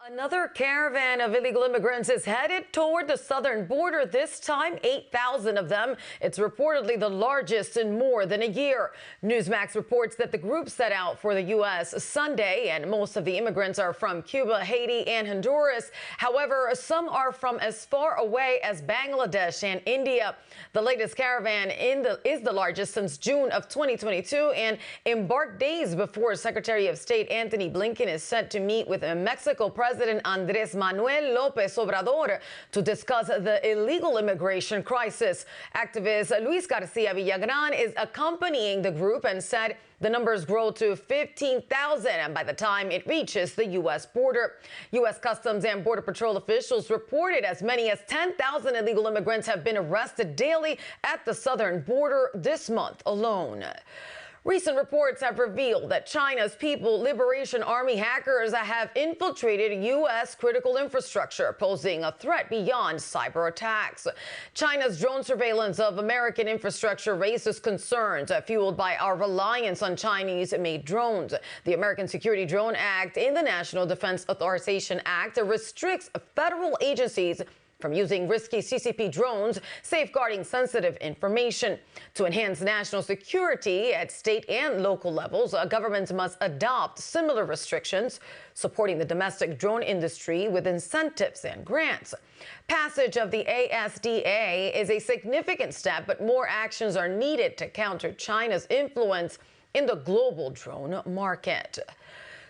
Another caravan of illegal immigrants is headed toward the southern border, this time 8,000 of them. It's reportedly the largest in more than a year. Newsmax reports that the group set out for the U.S. Sunday, and most of the immigrants are from Cuba, Haiti, and Honduras. However, some are from as far away as Bangladesh and India. The latest caravan is the largest since June of 2022 and embarked days before Secretary of State Antony Blinken is set to meet with Mexico President Andrés Manuel López Obrador to discuss the illegal immigration crisis. Activist Luis Garcia Villagran is accompanying the group and said the numbers grow to 15,000 by the time it reaches the U.S. border. U.S. Customs and Border Patrol officials reported as many as 10,000 illegal immigrants have been arrested daily at the southern border this month alone. Recent reports have revealed that China's People Liberation Army hackers have infiltrated U.S. critical infrastructure, posing a threat beyond cyber attacks. China's drone surveillance of American infrastructure raises concerns fueled by our reliance on Chinese-made drones. The American Security Drone Act in the National Defense Authorization Act restricts federal agencies from using risky CCP drones, safeguarding sensitive information. To enhance national security at state and local levels, governments must adopt similar restrictions, supporting the domestic drone industry with incentives and grants. Passage of the ASDA is a significant step, but more actions are needed to counter China's influence in the global drone market.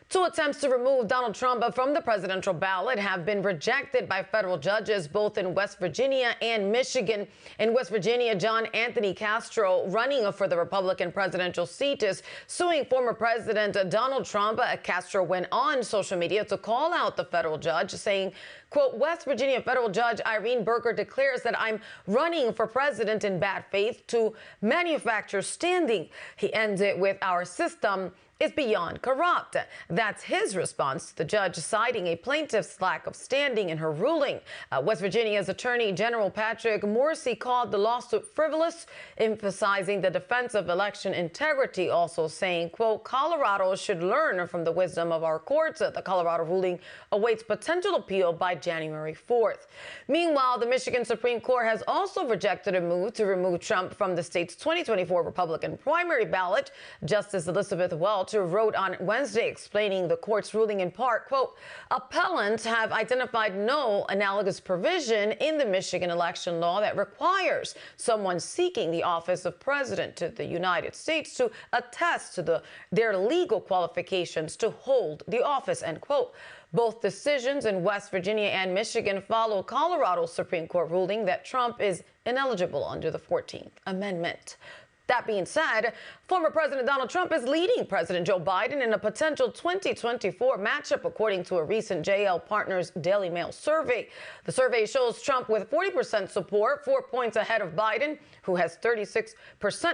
Two attempts to remove Donald Trump from the presidential ballot have been rejected by federal judges both in West Virginia and Michigan. In West Virginia, John Anthony Castro, running for the Republican presidential seat, is suing former President Donald Trump. Castro went on social media to call out the federal judge, saying, quote, West Virginia federal judge Irene Berger declares that I'm running for president in bad faith to manufacture standing. He ends it with, our system is beyond corrupt. That's his response to the judge citing a plaintiff's lack of standing in her ruling. West Virginia's Attorney General Patrick Morrisey called the lawsuit frivolous, emphasizing the defense of election integrity, also saying, quote, Colorado should learn from the wisdom of our courts. The Colorado ruling awaits potential appeal by January 4th. Meanwhile, the Michigan Supreme Court has also rejected a move to remove Trump from the state's 2024 Republican primary ballot. Justice Elizabeth Welch wrote on Wednesday explaining the court's ruling in part, quote, appellants have identified no analogous provision in the Michigan election law that requires someone seeking the office of president of the United States to attest to their legal qualifications to hold the office, end quote. Both decisions in West Virginia and Michigan follow Colorado's Supreme Court ruling that Trump is ineligible under the 14th Amendment. That being said, former President Donald Trump is leading President Joe Biden in a potential 2024 matchup, according to a recent JL Partners Daily Mail survey. The survey shows Trump with 40% support, 4 points ahead of Biden, who has 36%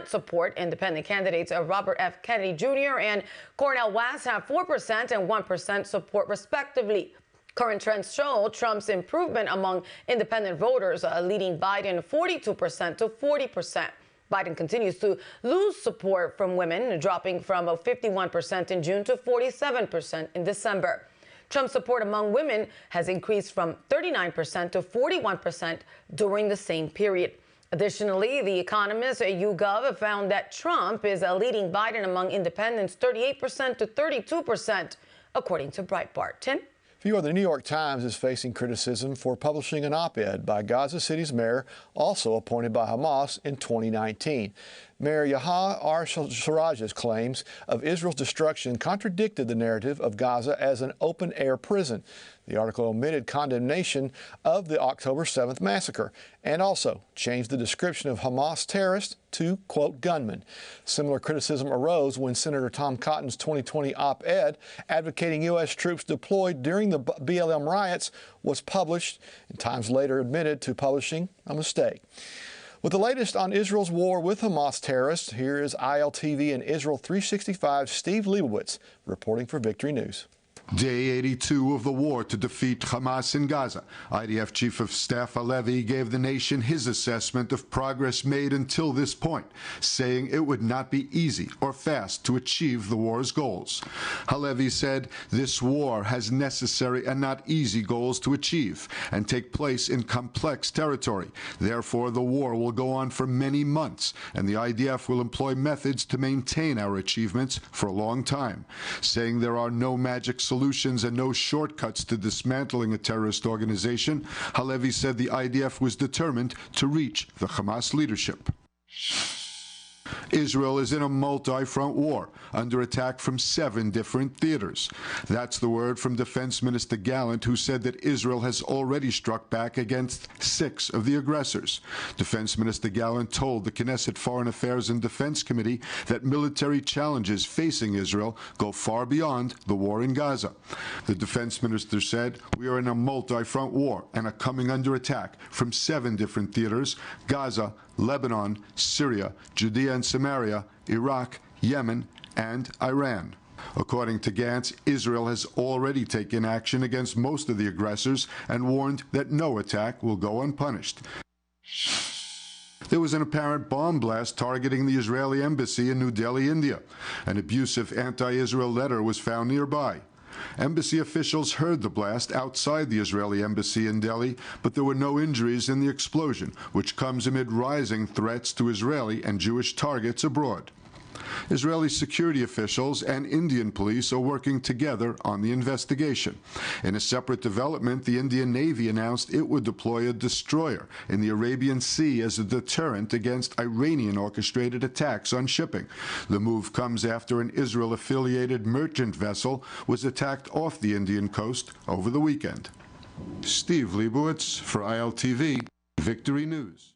support. Independent candidates Robert F. Kennedy Jr. and Cornel West have 4% and 1% support, respectively. Current trends show Trump's improvement among independent voters, leading Biden 42% to 40%. Biden continues to lose support from women, dropping from 51% in June to 47% in December. Trump's support among women has increased from 39% to 41% during the same period. Additionally, The Economist YouGov found that Trump is leading Biden among independents 38% to 32%, according to Breitbart. Tim? The New York Times is facing criticism for publishing an op-ed by Gaza City's mayor, also appointed by Hamas in 2019. Mayor Yahya Ar-Sharaj's claims of Israel's destruction contradicted the narrative of Gaza as an open-air prison. The article omitted condemnation of the October 7th massacre and also changed the description of Hamas terrorists to, quote, gunmen. Similar criticism arose when Senator Tom Cotton's 2020 op-ed advocating U.S. troops deployed during the BLM riots was published, and Times later admitted to publishing a mistake. With the latest on Israel's war with Hamas terrorists, here is ILTV and Israel 365's Steve Leibowitz reporting for Victory News. Day 82 of the war to defeat Hamas in Gaza. IDF Chief of Staff Halevi gave the nation his assessment of progress made until this point, saying it would not be easy or fast to achieve the war's goals. Halevi said this war has necessary and not easy goals to achieve and take place in complex territory. Therefore, the war will go on for many months, and the IDF will employ methods to maintain our achievements for a long time, saying there are no magic solutions and no shortcuts to dismantling a terrorist organization. Halevi said the IDF was determined to reach the Hamas leadership. Israel is in a multi-front war, under attack from 7 different theaters. That's the word from Defense Minister Gallant, who said that Israel has already struck back against 6 of the aggressors. Defense Minister Gallant told the Knesset Foreign Affairs and Defense Committee that military challenges facing Israel go far beyond the war in Gaza. The defense minister said, "We are in a multi-front war and are coming under attack from 7 different theaters: Gaza, Lebanon, Syria, Judea and Samaria, Iraq, Yemen, and Iran." According to Gantz, Israel has already taken action against most of the aggressors and warned that no attack will go unpunished. There was an apparent bomb blast targeting the Israeli embassy in New Delhi, India. An abusive anti-Israel letter was found nearby. Embassy officials heard the blast outside the Israeli embassy in Delhi, but there were no injuries in the explosion, which comes amid rising threats to Israeli and Jewish targets abroad. Israeli security officials and Indian police are working together on the investigation. In a separate development, the Indian Navy announced it would deploy a destroyer in the Arabian Sea as a deterrent against Iranian-orchestrated attacks on shipping. The move comes after an Israel-affiliated merchant vessel was attacked off the Indian coast over the weekend. Steve Leibowitz for ILTV, Victory News.